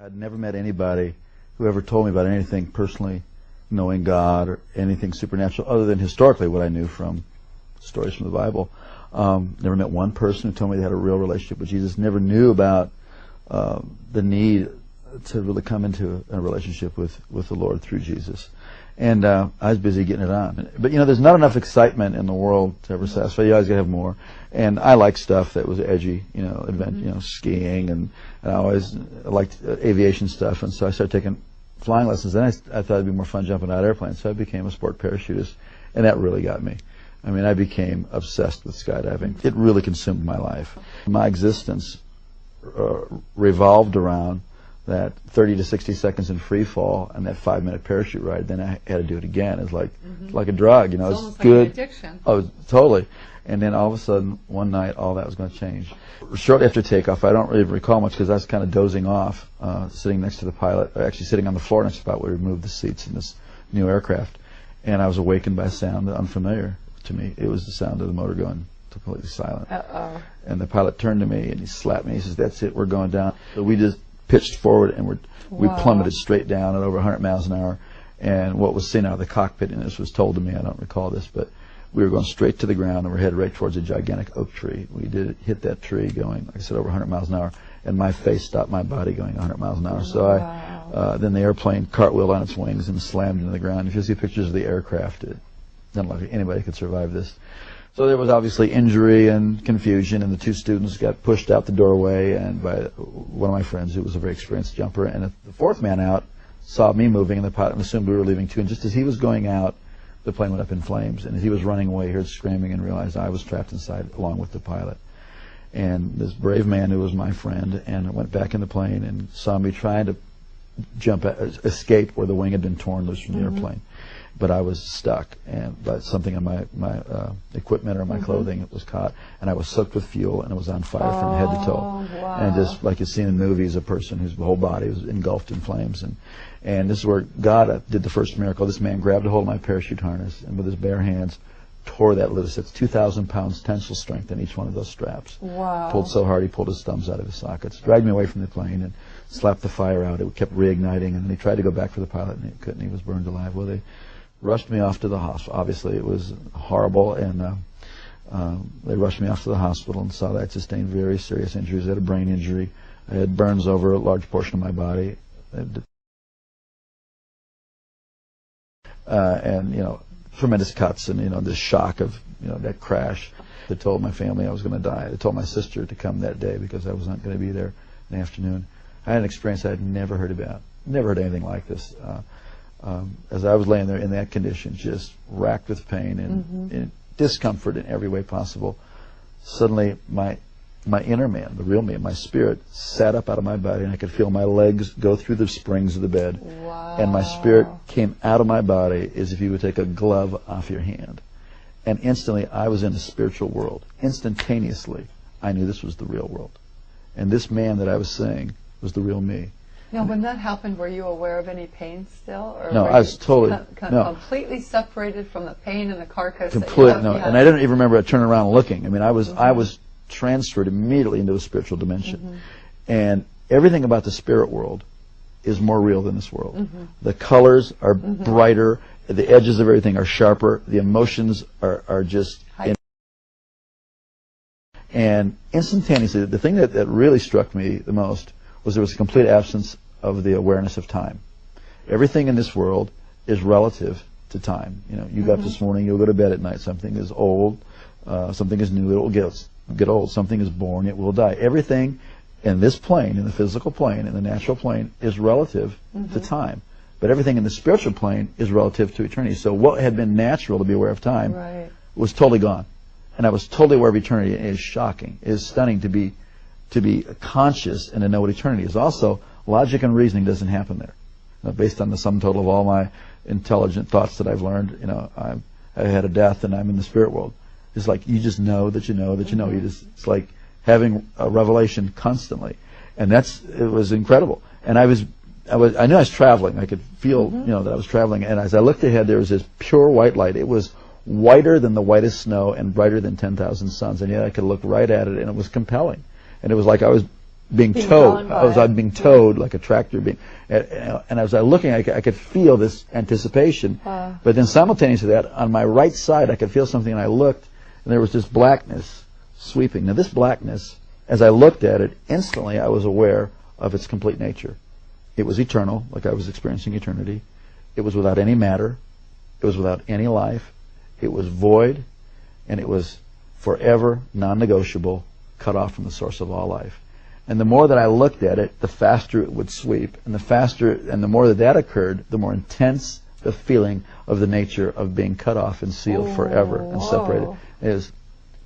I'd never met anybody who ever told me about anything personally knowing God or anything supernatural other than historically what I knew from stories from the Bible. Never met one person who told me they had a real relationship with Jesus. Never knew about the need to really come into a relationship with the Lord through Jesus. And I was busy getting it on. But, you know, there's not enough excitement in the world to ever satisfy. You always got to have more. And I like stuff that was edgy, you know, skiing, and I always liked aviation stuff. And so I started taking flying lessons. Then I thought it'd be more fun jumping out of airplanes. So I became a sport parachutist, and that really got me. I mean, I became obsessed with skydiving. It really consumed my life. My existence revolved around that 30 to 60 seconds in free fall and that 5-minute parachute ride. Then I had to do it again. It's like like a drug, you know. It's it's good. Like an addiction. Oh, totally. And then all of a sudden, one night, all that was going to change. Shortly after takeoff, I don't really recall much because I was kind of dozing off, sitting next to the pilot, actually sitting on the floor next to the pilot where we moved the seats in this new aircraft. And I was awakened by a sound unfamiliar to me. It was the sound of the motor going completely silent. Uh-oh. And the pilot turned to me and he slapped me. He says, "That's it, we're going down." So we just pitched forward and we plummeted straight down at over 100 miles an hour. And what was seen out of the cockpit, and this was told to me, I don't recall this, but we were going straight to the ground and we're headed right towards a gigantic oak tree. We did hit that tree going, like I said, over 100 miles an hour, and my face stopped my body going 100 miles an hour. So then the airplane cartwheeled on its wings and slammed into the ground. If you see pictures of the aircraft, it doesn't look like anybody could survive this. So there was obviously injury and confusion, and the two students got pushed out the doorway and by one of my friends who was a very experienced jumper. And the fourth man out saw me moving, and the pilot assumed we were leaving too. And just as he was going out, the plane went up in flames. And as he was running away, he heard screaming and realized I was trapped inside along with the pilot. And this brave man who was my friend and went back in the plane and saw me trying to escape where the wing had been torn loose from the airplane. But I was stuck, and by something in my equipment or my clothing, it was caught, and I was soaked with fuel, and it was on fire from head to toe. Wow. And just like you see in movies, a person whose whole body was engulfed in flames. And this is where God did the first miracle. This man grabbed a hold of my parachute harness, and with his bare hands, tore that loose. It's 2,000 pounds tensile strength in each one of those straps. Wow. Pulled so hard he pulled his thumbs out of his sockets. Dragged me away from the plane and slapped the fire out. It kept reigniting, and then he tried to go back for the pilot, and he couldn't. He was burned alive. Well, they rushed me off to the hospital. Obviously, it was horrible, and they rushed me off to the hospital and saw that I sustained very serious injuries. I had a brain injury. I had burns over a large portion of my body. And, you know, tremendous cuts and, you know, this shock of, you know, that crash. They told my family I was going to die. They told my sister to come that day because I was not going to be there in the afternoon. I had an experience I had never heard about. Never heard anything like this. As I was laying there in that condition, just racked with pain and discomfort in every way possible, suddenly my inner man, the real me, my spirit, sat up out of my body, and I could feel my legs go through the springs of the bed. Wow. And my spirit came out of my body as if you would take a glove off your hand. And instantly, I was in the spiritual world. Instantaneously, I knew this was the real world. And this man that I was seeing was the real me. Now, when that happened, were you aware of any pain still? Or no, I was totally completely separated from the pain and the carcass. Completely, no. And I didn't even remember turning around and looking. I mean, I was transferred immediately into a spiritual dimension. And everything about the spirit world is more real than this world. The colors are brighter. The edges of everything are sharper. The emotions are just... And instantaneously, the thing that really struck me the most was there was a complete absence of the awareness of time. Everything in this world is relative to time. You know, you got up this morning, you'll go to bed at night. Something is old, something is new, it will get old. Something is born, it will die. Everything in this plane, in the physical plane, in the natural plane, is relative to time. But everything in the spiritual plane is relative to eternity. So what had been natural to be aware of time was totally gone. And I was totally aware of eternity. It is shocking. It is stunning to be conscious and to know what eternity is. Also, logic and reasoning doesn't happen there. Based on the sum total of all my intelligent thoughts that I've learned, you know, I had a death and I'm in the spirit world. It's like you just know that you know that you know. It's like having a revelation constantly, and it was incredible. And I knew I was traveling. I could feel, you know, that I was traveling. And as I looked ahead, there was this pure white light. It was whiter than the whitest snow and brighter than 10,000 suns. And yet I could look right at it, and it was compelling. And it was like I was being towed. I was being towed like a tractor being, and as I was looking, I could feel this anticipation. But then simultaneously to that, on my right side, I could feel something, and I looked, and there was this blackness sweeping. Now this blackness, as I looked at it, instantly I was aware of its complete nature. It was eternal, like I was experiencing eternity. It was without any matter. It was without any life. It was void, and it was forever non-negotiable, cut off from the source of all life. And the more that I looked at it, the faster it would sweep. And the more that occurred, the more intense the feeling of the nature of being cut off and sealed forever and separated. It is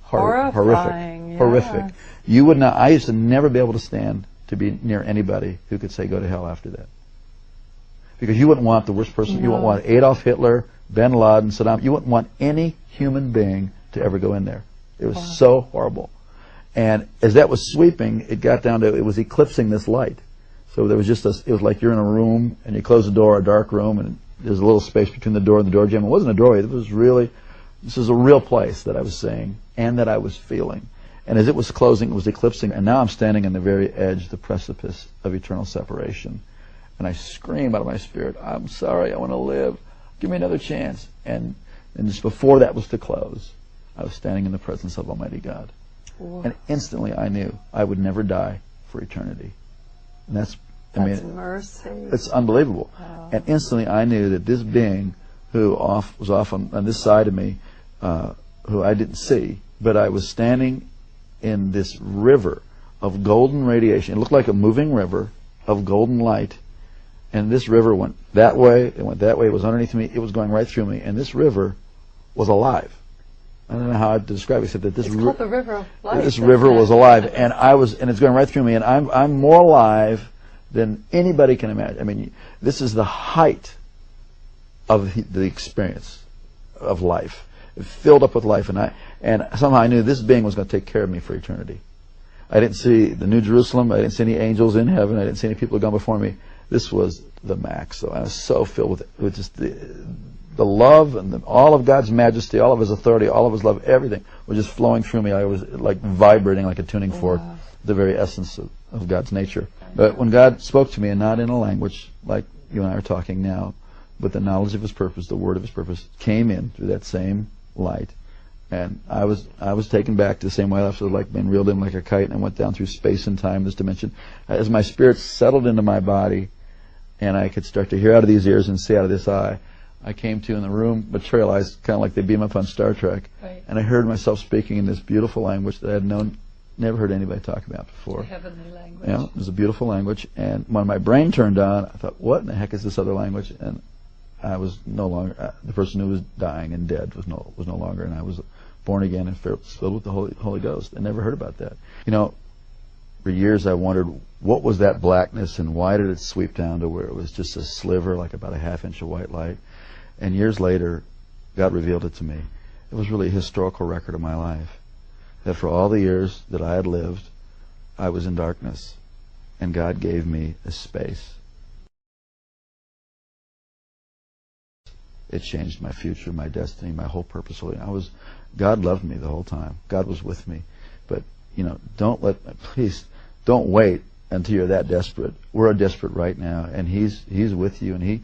horrific. Yes. Horrific. You would not, I used to never be able to stand to be near anybody who could say go to hell after that. Because you wouldn't want the worst person. You wouldn't want Adolf Hitler, bin Laden, Saddam. You wouldn't want any human being to ever go in there. It was so horrible. And as that was sweeping, it got down to, it was eclipsing this light. So there was just it was like you're in a room, and you close the door, a dark room, and there's a little space between the door and the door jamb. It wasn't a doorway. It was really, this is a real place that I was seeing and that I was feeling. And as it was closing, it was eclipsing, and now I'm standing on the very edge, the precipice of eternal separation. And I scream out of my spirit, I'm sorry, I want to live. Give me another chance. And just before that was to close, I was standing in the presence of Almighty God. Whoa. And instantly I knew I would never die for eternity. And that's mercy. It's unbelievable. Wow. And instantly I knew that this being who was off on this side of me, who I didn't see, but I was standing in this river of golden radiation. It looked like a moving river of golden light. And this river went that way, it went that way, it was underneath me, it was going right through me. And this river was alive. I don't know how to describe it, except that this called the river of life. This river was alive, and it's going right through me, and I'm more alive than anybody can imagine. I mean, this is the height of the experience of life. It filled up with life, and somehow I knew this being was going to take care of me for eternity. I didn't see the New Jerusalem. I didn't see any angels in heaven. I didn't see any people gone before me. This was the max. So I was so filled with just the love and all of God's majesty, all of His authority, all of His love, everything was just flowing through me. I was like vibrating like a tuning fork, the very essence of God's nature. But when God spoke to me, and not in a language like you and I are talking now, but the knowledge of His purpose, the word of His purpose, came in through that same light. And I was taken back to the same way I left, so like being reeled in like a kite, and I went down through space and time, this dimension. As my spirit settled into my body, and I could start to hear out of these ears and see out of this eye, I came to in the room, materialized, kind of like they beam up on Star Trek, and I heard myself speaking in this beautiful language that I had never heard anybody talk about before. It's a heavenly language. Yeah, it was a beautiful language, and when my brain turned on, I thought, what in the heck is this other language? And I was no longer, the person who was dying and dead was no longer, and I was born again and filled with the Holy Ghost. I never heard about that. You know, for years I wondered, what was that blackness, and why did it sweep down to where it was just a sliver, like about a half-inch of white light? And years later, God revealed it to me. It was really a historical record of my life. That for all the years that I had lived, I was in darkness. And God gave me a space. It changed my future, my destiny, my whole purpose. God loved me the whole time. God was with me. But, you know, please don't wait until you're that desperate. We're desperate right now, and He's with you, and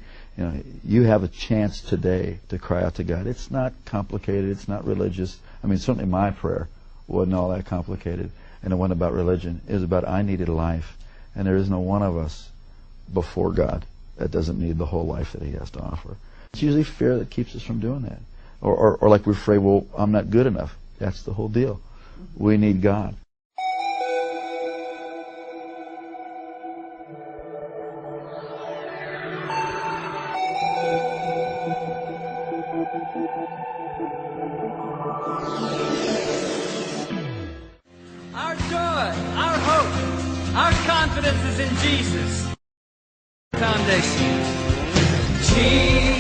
you have a chance today to cry out to God. It's not complicated. It's not religious. I mean, certainly my prayer wasn't all that complicated, and it wasn't about religion. It was about I needed life, and there is no one of us before God that doesn't need the whole life that He has to offer. It's usually fear that keeps us from doing that, or like we're afraid, well, I'm not good enough. That's the whole deal. We need God. Our joy, our hope, our confidence is in Jesus. Foundation. Jesus.